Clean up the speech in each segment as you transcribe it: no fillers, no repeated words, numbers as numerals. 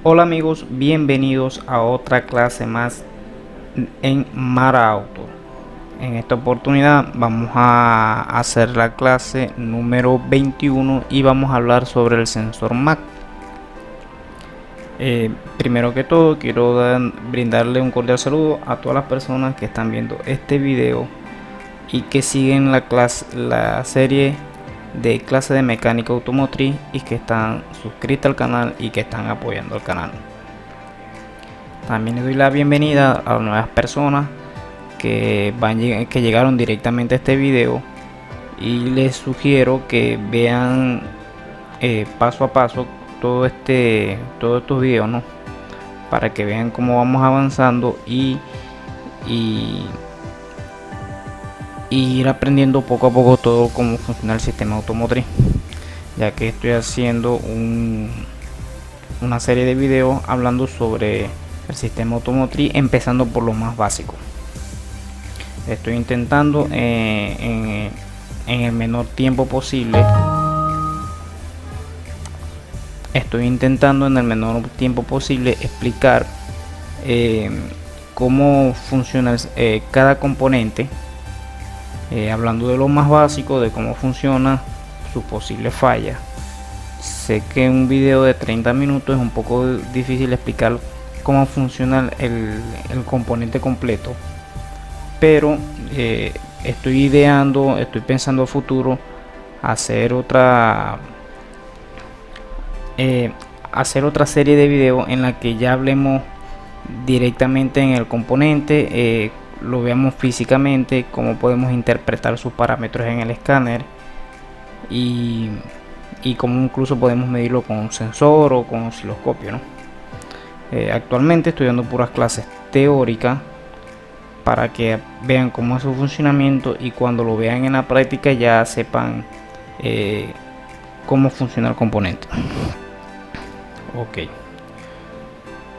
Hola amigos, bienvenidos a otra clase más en Mara Auto. En esta oportunidad vamos a hacer la clase número 21 y vamos a hablar sobre el sensor MAC. Primero que todo quiero brindarle un cordial saludo a todas las personas que están viendo este video y que siguen la serie de clase de mecánica automotriz y que están suscritos al canal y que están apoyando al canal. También les doy la bienvenida a las nuevas personas que llegaron directamente a este video y les sugiero que vean paso a paso todos estos videos, ¿no? Para que vean cómo vamos avanzando y ir aprendiendo poco a poco todo cómo funciona el sistema automotriz, ya que estoy haciendo una serie de videos hablando sobre el sistema automotriz, empezando por lo más básico. Estoy intentando en el menor tiempo posible explicar cómo funciona cada componente, hablando de lo más básico, de cómo funciona, sus posibles fallas. Sé que en un video de 30 minutos es un poco difícil explicar cómo funciona el componente completo, pero estoy pensando a futuro hacer otra serie de videos en la que ya hablemos directamente en el componente, lo veamos físicamente, cómo podemos interpretar sus parámetros en el escáner y cómo incluso podemos medirlo con un sensor o con un osciloscopio, ¿no? Actualmente estoy dando puras clases teóricas para que vean cómo es su funcionamiento y cuando lo vean en la práctica ya sepan cómo funciona el componente. Ok,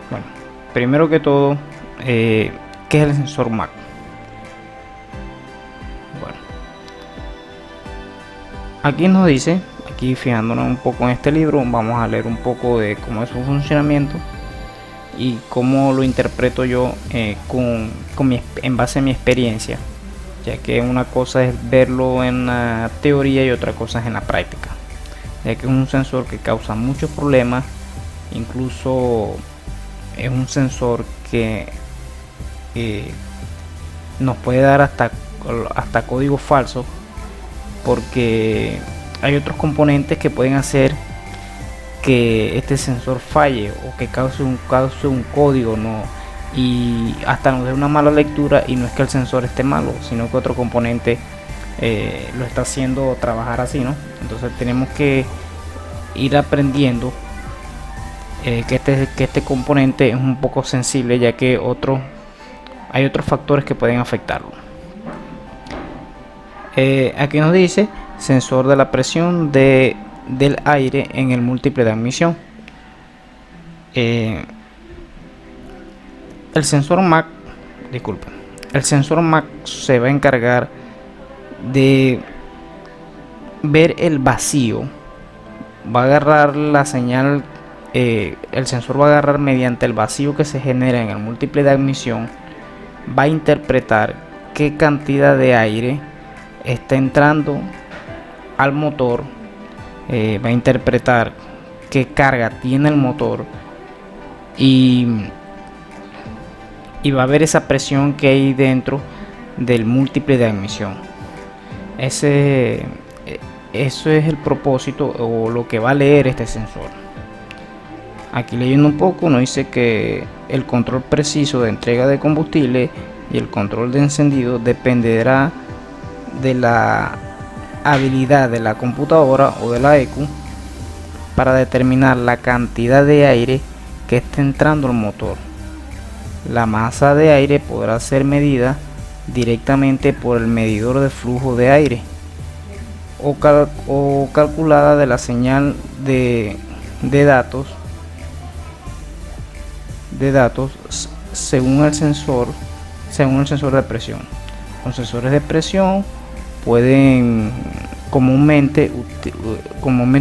bueno, primero que todo, ¿qué es el sensor MAC? Bueno, aquí nos dice, fijándonos un poco en este libro, vamos a leer un poco de cómo es su funcionamiento y cómo lo interpreto yo en base a mi experiencia, ya que una cosa es verlo en la teoría y otra cosa es en la práctica, ya que es un sensor que causa muchos problemas. Incluso es un sensor que nos puede dar hasta código falso, porque hay otros componentes que pueden hacer que este sensor falle o que cause un código, ¿no? Y hasta nos dé una mala lectura, y no es que el sensor esté malo, sino que otro componente lo está haciendo trabajar así, ¿no? Entonces tenemos que ir aprendiendo que este componente es un poco sensible, ya que hay otros factores que pueden afectarlo. Aquí nos dice sensor de la presión del aire en el múltiple de admisión. El sensor MAC se va a encargar de ver el vacío, va a agarrar la señal. El sensor va a agarrar mediante el vacío que se genera en el múltiple de admisión, va a interpretar qué cantidad de aire está entrando al motor, va a interpretar qué carga tiene el motor y va a ver esa presión que hay dentro del múltiple de admisión. Eso es el propósito o lo que va a leer este sensor. Aquí leyendo un poco nos dice que el control preciso de entrega de combustible y el control de encendido dependerá de la habilidad de la computadora o de la ECU para determinar la cantidad de aire que está entrando al motor. La masa de aire podrá ser medida directamente por el medidor de flujo de aire o calculada de la señal de datos según el sensor de presión. Los sensores de presión pueden comúnmente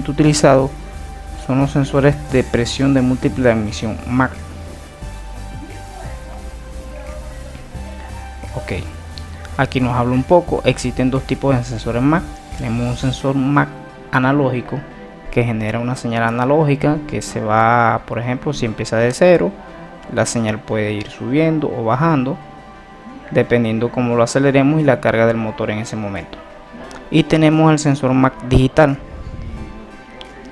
utilizados son los sensores de presión de múltiple admisión MAC. Ok, aquí nos habla un poco. Existen dos tipos de sensores MAC. Tenemos un sensor MAC analógico que genera una señal analógica que se va, por ejemplo, si empieza de cero, la señal puede ir subiendo o bajando dependiendo cómo lo aceleremos y la carga del motor en ese momento. Y tenemos el sensor MAC digital.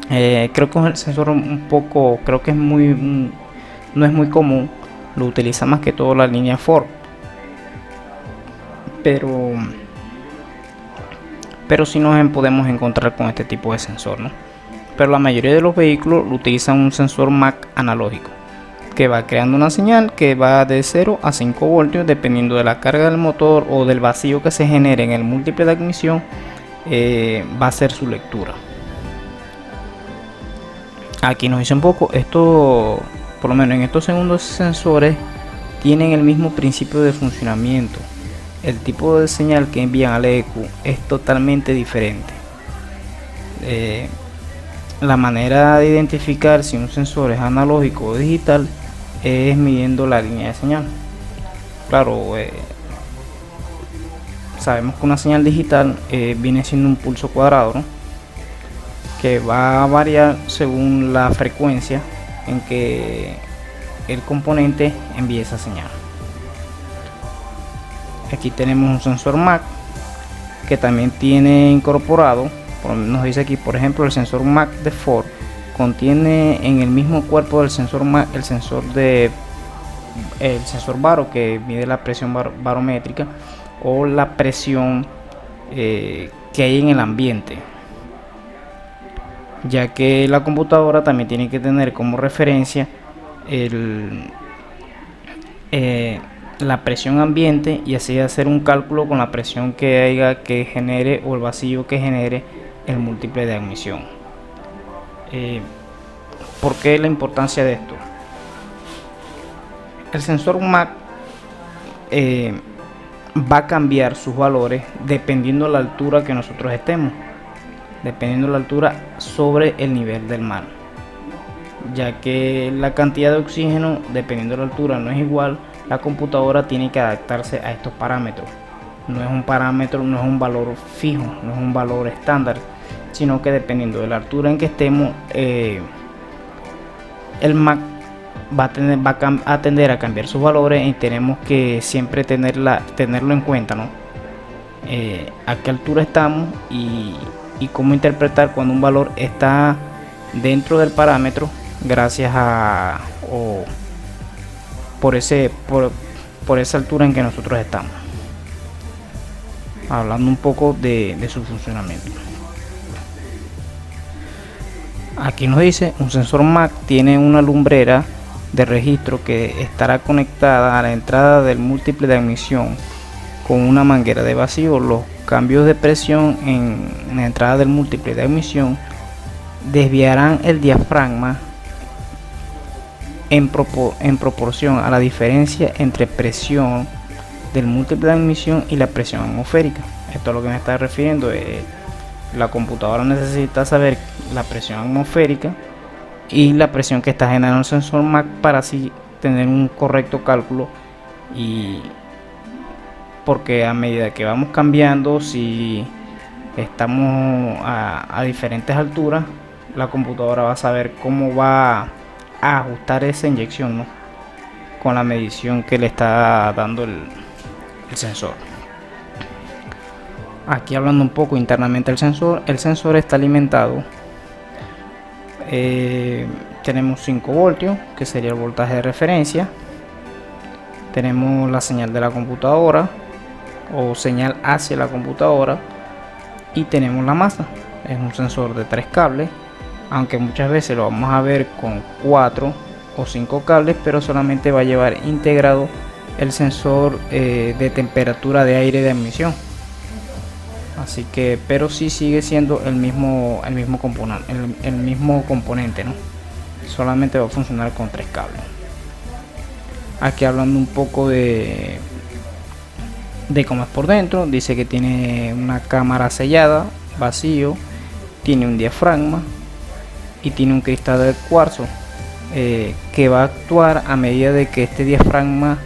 Creo que es el sensor un poco, creo que es no es muy común, lo utiliza más que todo la línea Ford, pero sí nos podemos encontrar con este tipo de sensor, ¿no? Pero la mayoría de los vehículos utilizan un sensor MAC analógico que va creando una señal que va de 0 a 5 voltios dependiendo de la carga del motor o del vacío que se genere en el múltiple de admisión. Va a ser su lectura. Aquí nos dice un poco, esto por lo menos en estos segundos sensores tienen el mismo principio de funcionamiento. El tipo de señal que envían al ECU es totalmente diferente. La manera de identificar si un sensor es analógico o digital es midiendo la línea de señal. Claro, sabemos que una señal digital viene siendo un pulso cuadrado, ¿no? Que va a variar según la frecuencia en que el componente envía esa señal. Aquí tenemos un sensor MAC que también tiene incorporado, nos dice aquí por ejemplo el sensor MAC de Ford contiene en el mismo cuerpo del sensor MAC el sensor baro que mide la presión barométrica o la presión que hay en el ambiente, ya que la computadora también tiene que tener como referencia la presión ambiente y así hacer un cálculo con la presión que genere o el vacío que genere el múltiple de admisión. ¿Por qué la importancia de esto? El sensor MAC va a cambiar sus valores dependiendo de la altura que nosotros estemos, dependiendo de la altura sobre el nivel del mar, ya que la cantidad de oxígeno dependiendo de la altura no es igual. La computadora tiene que adaptarse a estos parámetros. No es un parámetro, no es un valor fijo, no es un valor estándar, sino que dependiendo de la altura en que estemos, el MAC va a tender a cambiar sus valores y tenemos que siempre tenerlo en cuenta, ¿no? A qué altura estamos y cómo interpretar cuando un valor está dentro del parámetro gracias a por esa altura en que nosotros estamos. Hablando un poco de su funcionamiento. Aquí nos dice un sensor MAC tiene una lumbrera de registro que estará conectada a la entrada del múltiple de admisión con una manguera de vacío. Los cambios de presión en la entrada del múltiple de admisión desviarán el diafragma en proporción a la diferencia entre presión del múltiple de admisión y la presión atmosférica. Esto es lo que me está refiriendo. La computadora necesita saber la presión atmosférica y la presión que está generando el sensor MAC para así tener un correcto cálculo, y porque a medida que vamos cambiando, si estamos a diferentes alturas, la computadora va a saber cómo va a ajustar esa inyección, ¿no? Con la medición que le está dando el sensor. Aquí hablando un poco internamente el sensor está alimentado. Tenemos 5 voltios que sería el voltaje de referencia. Tenemos la señal de la computadora o señal hacia la computadora y tenemos la masa. Es un sensor de 3 cables, aunque muchas veces lo vamos a ver con 4 o 5 cables, pero solamente va a llevar integrado el sensor de temperatura de aire de admisión. Así que, pero sí sigue siendo el mismo componente, ¿no? Solamente va a funcionar con 3 cables. Aquí hablando un poco de cómo es por dentro, dice que tiene una cámara sellada, vacío, tiene un diafragma, y tiene un cristal de cuarzo que va a actuar a medida de que este diafragma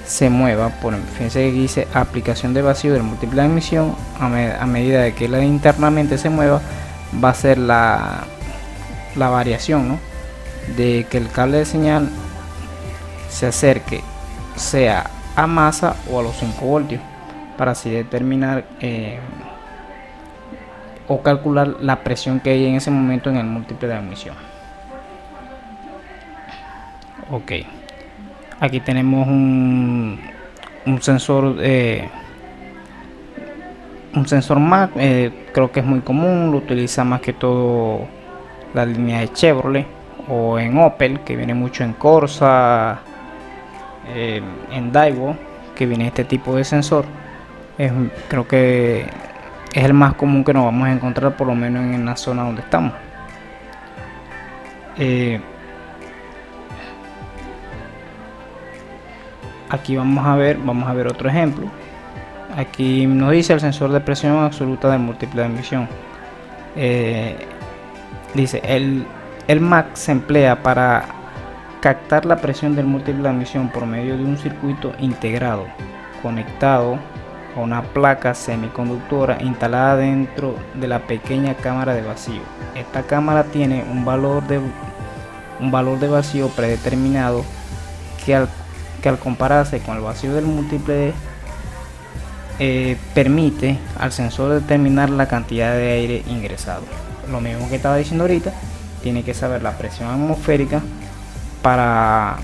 se mueva. Fíjense que dice aplicación de vacío del múltiple de admisión. A medida de que la internamente se mueva, va a ser la variación, ¿no?, de que el cable de señal se acerque, sea a masa o a los 5 voltios, para así determinar o calcular la presión que hay en ese momento en el múltiple de admisión. Ok, aquí tenemos un sensor MAC. Creo que es muy común, lo utiliza más que todo la línea de Chevrolet o en Opel, que viene mucho en Corsa, en Daewoo, que viene este tipo de sensor. Creo que es el más común que nos vamos a encontrar, por lo menos en la zona donde estamos. Aquí vamos a ver otro ejemplo. Aquí nos dice el sensor de presión absoluta del múltiple de admisión. Dice el MAC se emplea para captar la presión del múltiple de admisión por medio de un circuito integrado conectado a una placa semiconductora instalada dentro de la pequeña cámara de vacío. Esta cámara tiene un valor de vacío predeterminado que al compararse con el vacío del múltiple permite al sensor determinar la cantidad de aire ingresado. Lo mismo que estaba diciendo ahorita, tiene que saber la presión atmosférica para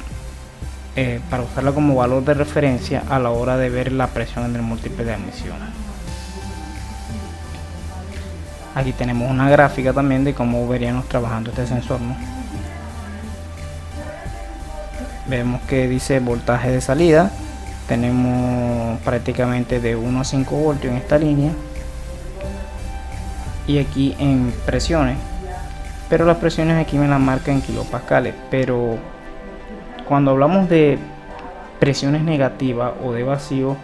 usarla como valor de referencia a la hora de ver la presión en el múltiple de admisión. Aquí tenemos una gráfica también de cómo veríamos trabajando este sensor, ¿no? Vemos que dice voltaje de salida. Tenemos prácticamente de 1 a 5 voltios en esta línea. Y aquí en presiones, pero las presiones aquí me las marca en kilopascales. Pero cuando hablamos de presiones negativas o de vacío,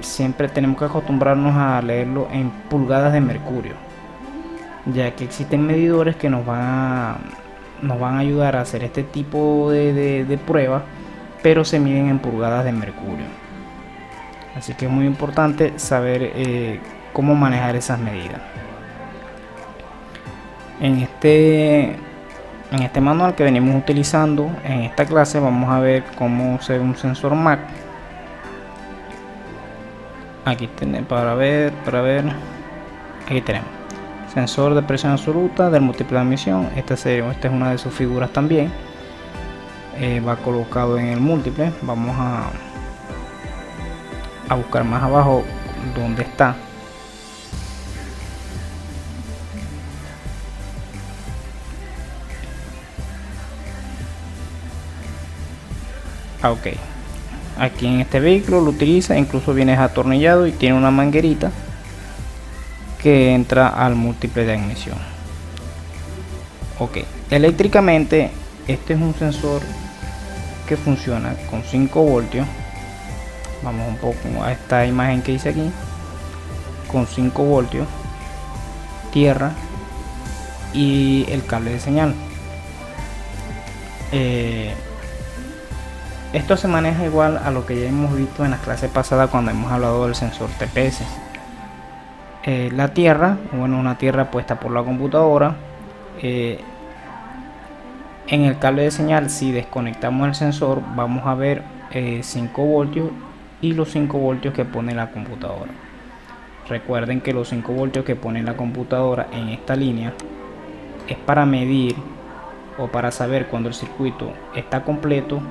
siempre tenemos que acostumbrarnos a leerlo en pulgadas de mercurio, ya que existen medidores que nos van a ayudar a hacer este tipo de pruebas, pero se miden en pulgadas de mercurio. Así que es muy importante saber cómo manejar esas medidas. En este manual que venimos utilizando en esta clase, vamos a ver cómo se ve un sensor MAC. Aquí tenemos aquí tenemos sensor de presión absoluta del múltiple de admisión. Esta es una de sus figuras también. Va colocado en el múltiple. Vamos a buscar más abajo donde está. Ok, aquí en este vehículo lo utiliza, incluso viene atornillado y tiene una manguerita que entra al múltiple de admisión. Ok, eléctricamente este es un sensor que funciona con 5 voltios. Vamos un poco a esta imagen que dice aquí, con 5 voltios, tierra y el cable de señal. Esto se maneja igual a lo que ya hemos visto en las clases pasadas cuando hemos hablado del sensor TPS. La tierra, una tierra puesta por la computadora. En el cable de señal, si desconectamos el sensor, vamos a ver 5 voltios y los 5 voltios que pone la computadora. Recuerden que los 5 voltios que pone la computadora en esta línea es para medir o para saber cuando el circuito está completo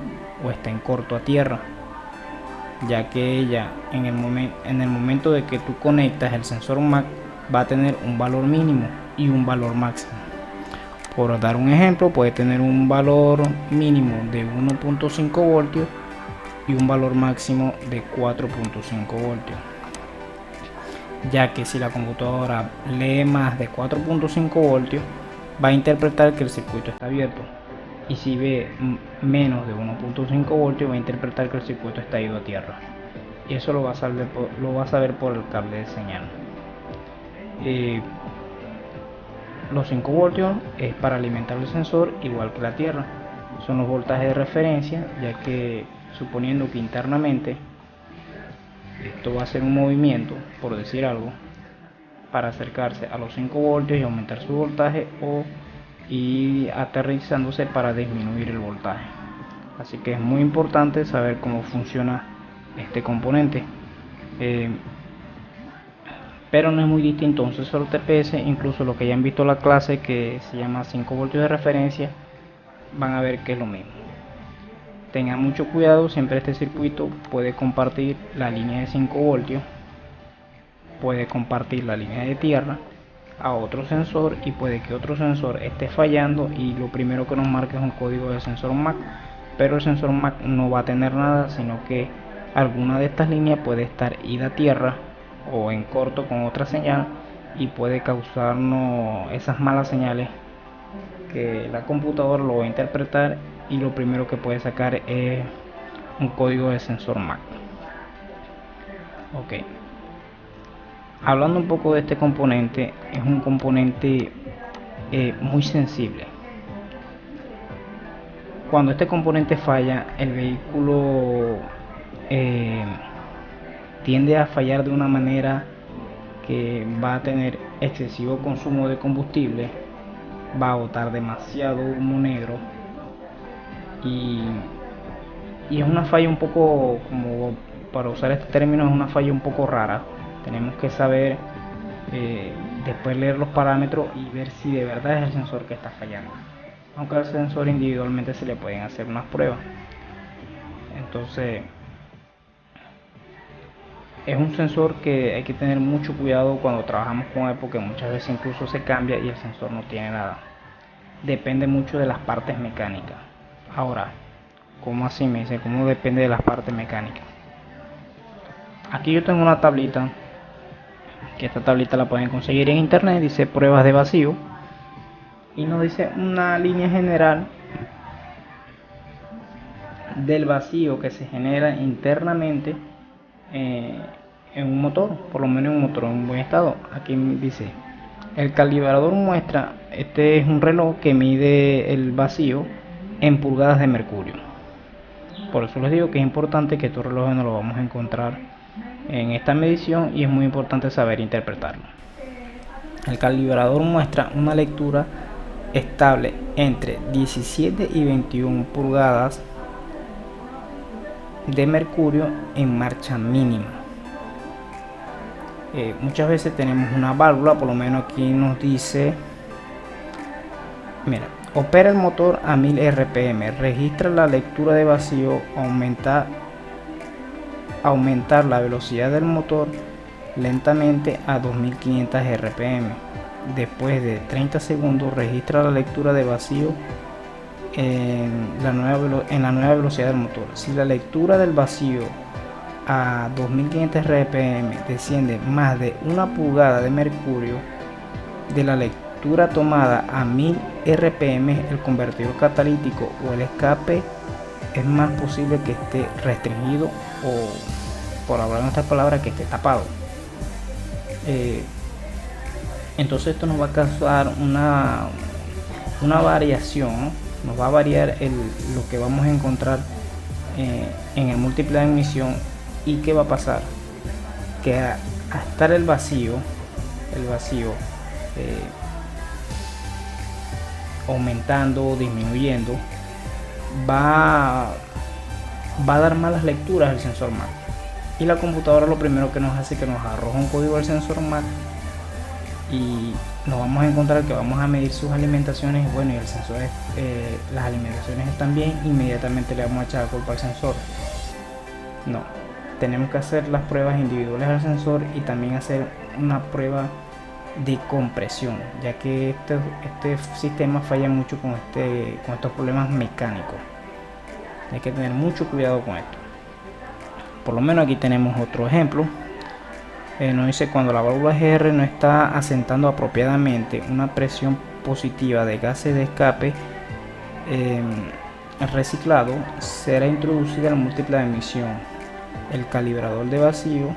o está en corto a tierra, ya que ella en el momento de que tú conectas el sensor MAC va a tener un valor mínimo y un valor máximo. Por dar un ejemplo, puede tener un valor mínimo de 1.5 voltios y un valor máximo de 4.5 voltios, ya que si la computadora lee más de 4.5 voltios va a interpretar que el circuito está abierto, y si ve menos de 1.5 voltios va a interpretar que el circuito está ido a tierra, y eso lo va a saber por el cable de señal. Los 5 voltios es para alimentar el sensor igual que la tierra. Son los voltajes de referencia, ya que suponiendo que internamente esto va a ser un movimiento, por decir algo, para acercarse a los 5 voltios y aumentar su voltaje, o ir aterrizándose para disminuir el voltaje. Así que es muy importante saber cómo funciona este componente. Pero no es muy distinto a un sensor TPS. Incluso los que ya han visto la clase que se llama 5 voltios de referencia van a ver que es lo mismo. Tengan mucho cuidado, siempre este circuito puede compartir la línea de 5 voltios, puede compartir la línea de tierra a otro sensor, y puede que otro sensor esté fallando y lo primero que nos marque es un código de sensor MAC, pero el sensor MAC no va a tener nada, sino que alguna de estas líneas puede estar ida a tierra o en corto con otra señal, y puede causarnos esas malas señales que la computadora lo va a interpretar, y lo primero que puede sacar es un código de sensor MAC. Ok, hablando un poco de este componente, es un componente muy sensible. Cuando este componente falla, el vehículo tiende a fallar de una manera que va a tener excesivo consumo de combustible, va a botar demasiado humo negro, y es una falla un poco, como para usar este término, es una falla un poco rara. Tenemos que saber después leer los parámetros y ver si de verdad es el sensor que está fallando, aunque al sensor individualmente se le pueden hacer unas pruebas. Entonces es un sensor que hay que tener mucho cuidado cuando trabajamos con él, porque muchas veces incluso se cambia y el sensor no tiene nada. Depende mucho de las partes mecánicas. Ahora, ¿cómo así? Me dice, ¿cómo depende de las partes mecánicas? Aquí yo tengo una tablita, que esta tablita la pueden conseguir en internet, dice pruebas de vacío, y nos dice una línea general del vacío que se genera internamente en un motor, por lo menos en un motor en buen estado. Aquí dice, el calibrador muestra, este es un reloj que mide el vacío en pulgadas de mercurio. Por eso les digo que es importante que estos relojes no los vamos a encontrar en esta medición, y es muy importante saber interpretarlo. El calibrador muestra una lectura estable entre 17 y 21 pulgadas de mercurio en marcha mínima. Muchas veces tenemos una válvula, por lo menos aquí nos dice, mira, opera el motor a 1000 RPM, registra la lectura de vacío, aumentar la velocidad del motor lentamente a 2500 RPM. Después de 30 segundos registra la lectura de vacío en la nueva velocidad del motor. Si la lectura del vacío a 2500 RPM desciende más de una pulgada de mercurio de la lectura tomada a 1000 RPM, el convertidor catalítico o el escape es más posible que esté restringido, o, por hablar en esta palabra, que esté tapado. Entonces esto nos va a causar una variación, ¿no? Nos va a variar lo que vamos a encontrar en el múltiple de admisión. ¿Y qué va a pasar? Que a estar el vacío aumentando o disminuyendo, va a dar malas lecturas el sensor MAC, y la computadora lo primero que nos hace es que nos arroja un código del sensor MAC, y nos vamos a encontrar que vamos a medir sus alimentaciones, bueno, y el sensor las alimentaciones están bien, inmediatamente le vamos a echar la culpa al sensor. No, tenemos que hacer las pruebas individuales al sensor, y también hacer una prueba de compresión, ya que este sistema falla mucho con estos problemas mecánicos. Hay que tener mucho cuidado con esto. Por lo menos aquí tenemos otro ejemplo. Nos dice, cuando la válvula GR no está asentando apropiadamente una presión positiva de gases de escape reciclado, será introducida el múltiple de emisión. El calibrador de vacío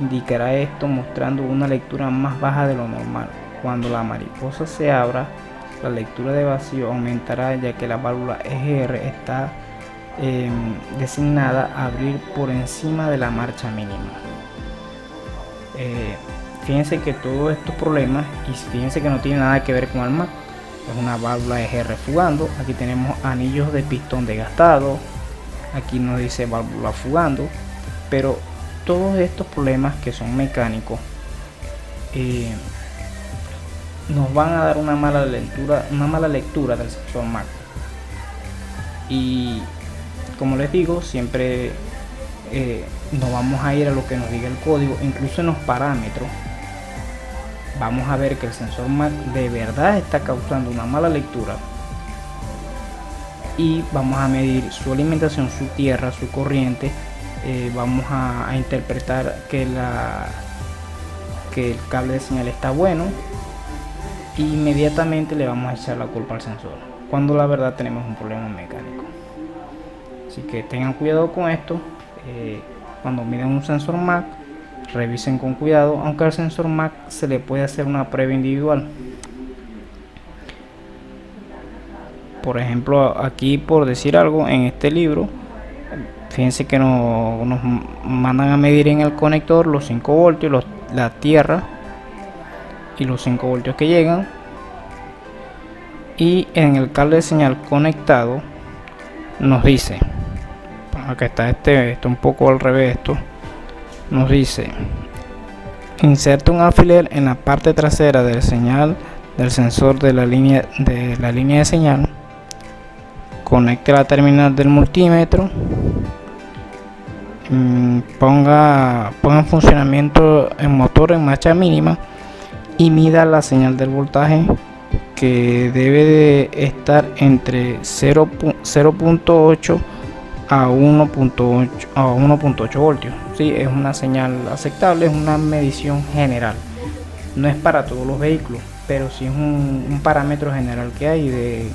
indicará esto mostrando una lectura más baja de lo normal. Cuando la mariposa se abra, la lectura de vacío aumentará, ya que la válvula EGR está designada a abrir por encima de la marcha mínima. Fíjense que todos estos problemas, y fíjense que no tiene nada que ver con el MAC, es una válvula EGR fugando. Aquí tenemos anillos de pistón desgastado, aquí nos dice válvula fugando, pero todos estos problemas que son mecánicos nos van a dar una mala lectura del sensor MAC. Y como les digo, siempre nos vamos a ir a lo que nos diga el código. Incluso en los parámetros vamos a ver que el sensor MAC de verdad está causando una mala lectura, y vamos a medir su alimentación, su tierra, su corriente. Vamos a interpretar que el cable de señal está bueno, e inmediatamente le vamos a echar la culpa al sensor, cuando la verdad tenemos un problema mecánico. Así que tengan cuidado con esto. Cuando miden un sensor MAC, revisen con cuidado, aunque al sensor MAC se le puede hacer una prueba individual. Por ejemplo, aquí, por decir algo, en este libro, fíjense que nos mandan a medir en el conector los 5 voltios, la tierra y los 5 voltios que llegan, y en el cable de señal conectado nos dice, acá está esto un poco al revés, esto nos dice: inserte un alfiler en la parte trasera del sensor de la línea de señal, conecte la terminal del multímetro, ponga en funcionamiento el motor en marcha mínima y mida la señal del voltaje, que debe de estar entre 0.8 a 1.8 voltios. Sí, es una señal aceptable, es una medición general, no es para todos los vehículos, pero sí es un parámetro general que hay de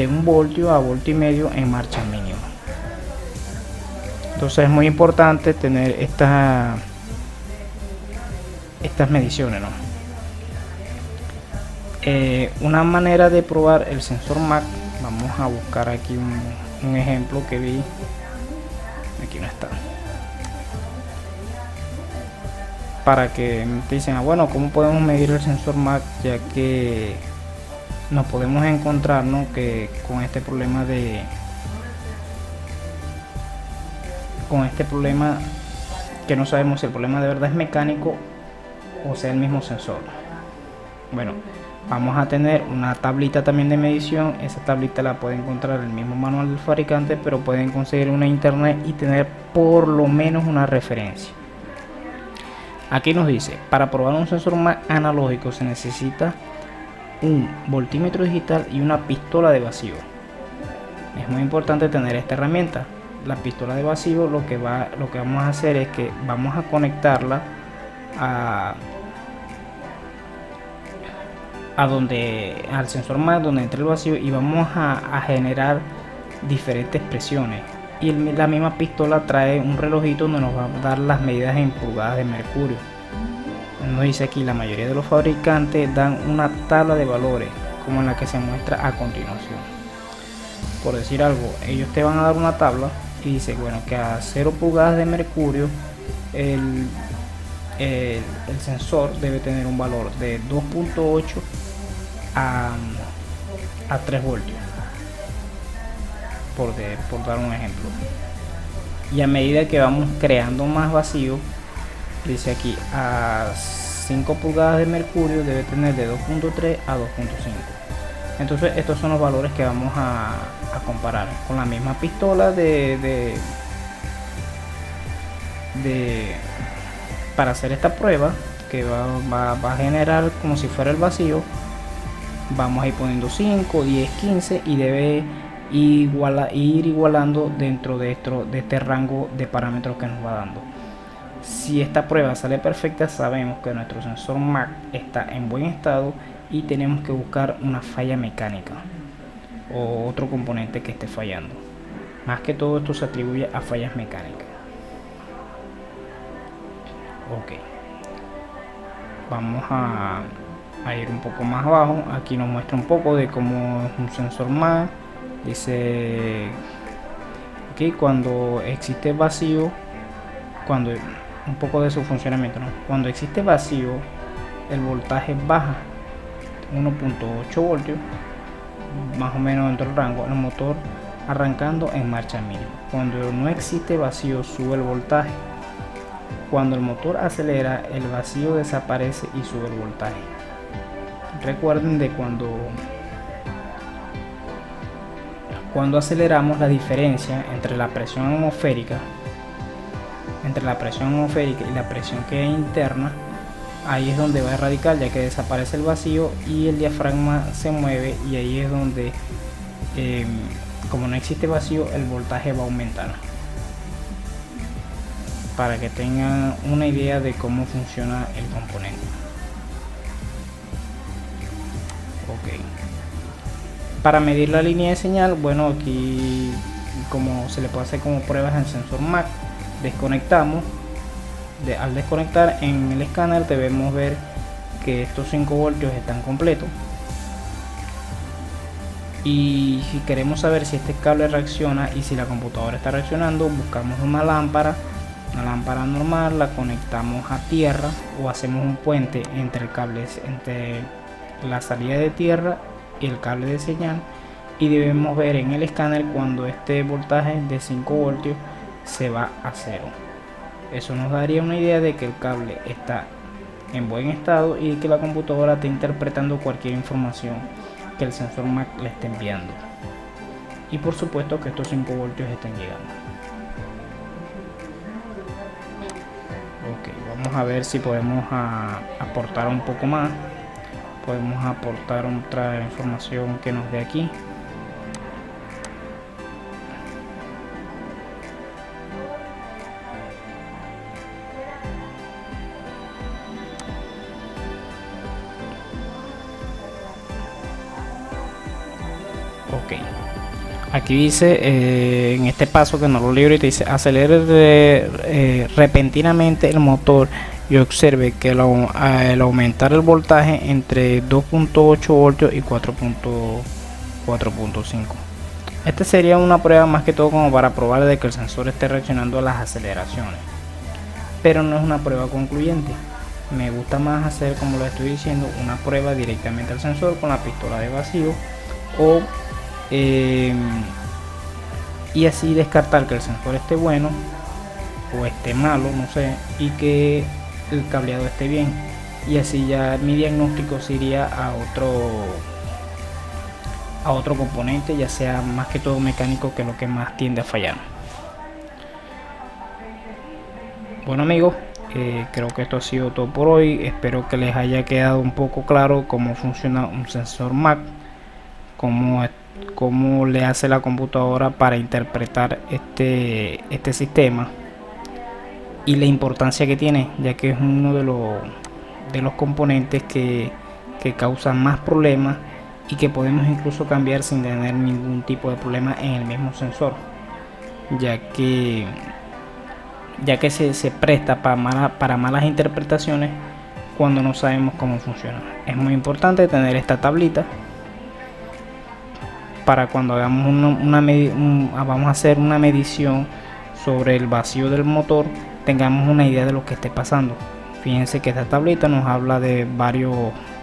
1 voltio a voltio y medio en marcha mínima. Entonces es muy importante tener estas mediciones, ¿no? Una manera de probar el sensor MAC, vamos a buscar aquí un ejemplo que vi, aquí no está, para que te dicen, bueno, ¿cómo podemos medir el sensor MAC? Ya que nos podemos encontrar, ¿no?, que con este problema que no sabemos si el problema de verdad es mecánico o sea el mismo sensor. Bueno, vamos a tener una tablita también de medición. Esa tablita la pueden encontrar en el mismo manual del fabricante, pero pueden conseguir una internet y tener por lo menos una referencia. Aquí nos dice: para probar un sensor MAC analógico se necesita un voltímetro digital y una pistola de vacío. Es muy importante tener esta herramienta. La pistola de vacío, lo que vamos a hacer es que vamos a conectarla al sensor MAC donde entre el vacío, y vamos a generar diferentes presiones. Y la misma pistola trae un relojito donde nos va a dar las medidas en pulgadas de mercurio. Nos dice aquí: la mayoría de los fabricantes dan una tabla de valores como en la que se muestra a continuación. Por decir algo, ellos te van a dar una tabla y dice, bueno, que a 0 pulgadas de mercurio el sensor debe tener un valor de 2.8 a 3 voltios, por dar un ejemplo. Y a medida que vamos creando más vacío, dice aquí, a 5 pulgadas de mercurio debe tener de 2.3 a 2.5. Entonces estos son los valores que vamos a comparar con la misma pistola para hacer esta prueba, que va a generar como si fuera el vacío. Vamos a ir poniendo 5, 10, 15 y debe ir igualando dentro de este rango de parámetros que nos va dando. Si esta prueba sale perfecta, sabemos que nuestro sensor MAC está en buen estado y tenemos que buscar una falla mecánica o otro componente que esté fallando. Más que todo esto se atribuye a fallas mecánicas. Ok, vamos a a ir un poco más abajo. Aquí nos muestra un poco de cómo es un sensor MAC. Dice aquí cuando existe vacío, cuando un poco de su funcionamiento, ¿no? Cuando existe vacío, el voltaje baja 1.8 voltios, más o menos dentro del rango, el motor arrancando en marcha mínima. Cuando no existe vacío, sube el voltaje. Cuando el motor acelera, el vacío desaparece y sube el voltaje. Recuerden de cuando aceleramos, la diferencia entre la presión atmosférica y la presión que es interna, ahí es donde va a radicar, ya que desaparece el vacío y el diafragma se mueve, y ahí es donde como no existe vacío, el voltaje va a aumentar, para que tengan una idea de cómo funciona el componente. Ok, para medir la línea de señal, bueno, aquí como se le puede hacer como pruebas en sensor MAC, desconectamos. Al desconectar en el escáner debemos ver que estos 5 voltios están completos, y si queremos saber si este cable reacciona y si la computadora está reaccionando, buscamos una lámpara normal, la conectamos a tierra o hacemos un puente entre la salida de tierra y el cable de señal, y debemos ver en el escáner cuando este voltaje de 5 voltios se va a 0. Eso nos daría una idea de que el cable está en buen estado y que la computadora está interpretando cualquier información que el sensor MAC le esté enviando, y por supuesto que estos 5 voltios estén llegando. Ok, vamos a ver si podemos aportar un poco más. Podemos aportar otra información que nos dé aquí. Ok, aquí dice en este paso que no lo leo ahorita, dice acelere repentinamente el motor y observe que al aumentar el voltaje entre 2.8 voltios y 4.5. Este sería una prueba más que todo como para probar de que el sensor esté reaccionando a las aceleraciones, pero no es una prueba concluyente. Me gusta más hacer, como lo estoy diciendo, una prueba directamente al sensor con la pistola de vacío, y así descartar que el sensor esté bueno o esté malo, no sé, y que el cableado esté bien, y así ya mi diagnóstico se iría a otro componente, ya sea más que todo mecánico, que es lo que más tiende a fallar. Bueno amigos, creo que esto ha sido todo por hoy. Espero que les haya quedado un poco claro cómo funciona un sensor MAC, cómo le hace la computadora para interpretar este sistema, y la importancia que tiene, ya que es uno de los componentes que causan más problemas y que podemos incluso cambiar sin tener ningún tipo de problema en el mismo sensor, ya que se presta para malas interpretaciones cuando no sabemos cómo funciona. Es muy importante tener esta tablita para cuando hagamos vamos a hacer una medición sobre el vacío del motor, tengamos una idea de lo que esté pasando. Fíjense que esta tablita nos habla de varios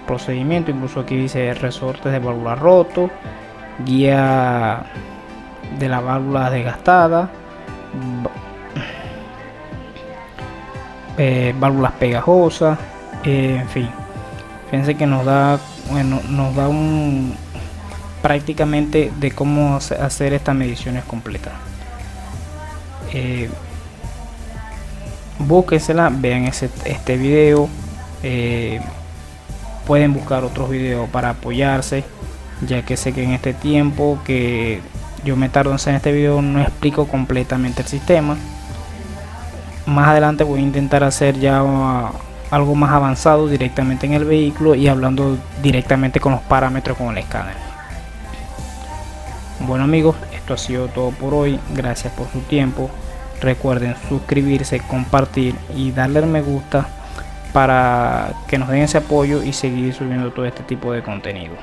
procedimientos, incluso aquí dice resortes de válvula roto, guía de la válvula desgastada, válvulas pegajosas, en fin. Fíjense que nos da prácticamente de cómo hacer estas mediciones completas. Búsquensela, vean este video, pueden buscar otros videos para apoyarse, ya que sé que en este tiempo que yo me tardo en hacer este video no explico completamente el sistema. Más adelante voy a intentar hacer ya algo más avanzado directamente en el vehículo y hablando directamente con los parámetros con el escáner. Bueno amigos, esto ha sido todo por hoy. Gracias por su tiempo. Recuerden suscribirse, compartir y darle al me gusta para que nos den ese apoyo y seguir subiendo todo este tipo de contenido.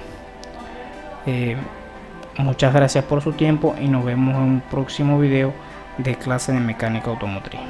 Muchas gracias por su tiempo y nos vemos en un próximo video de clase de mecánica automotriz.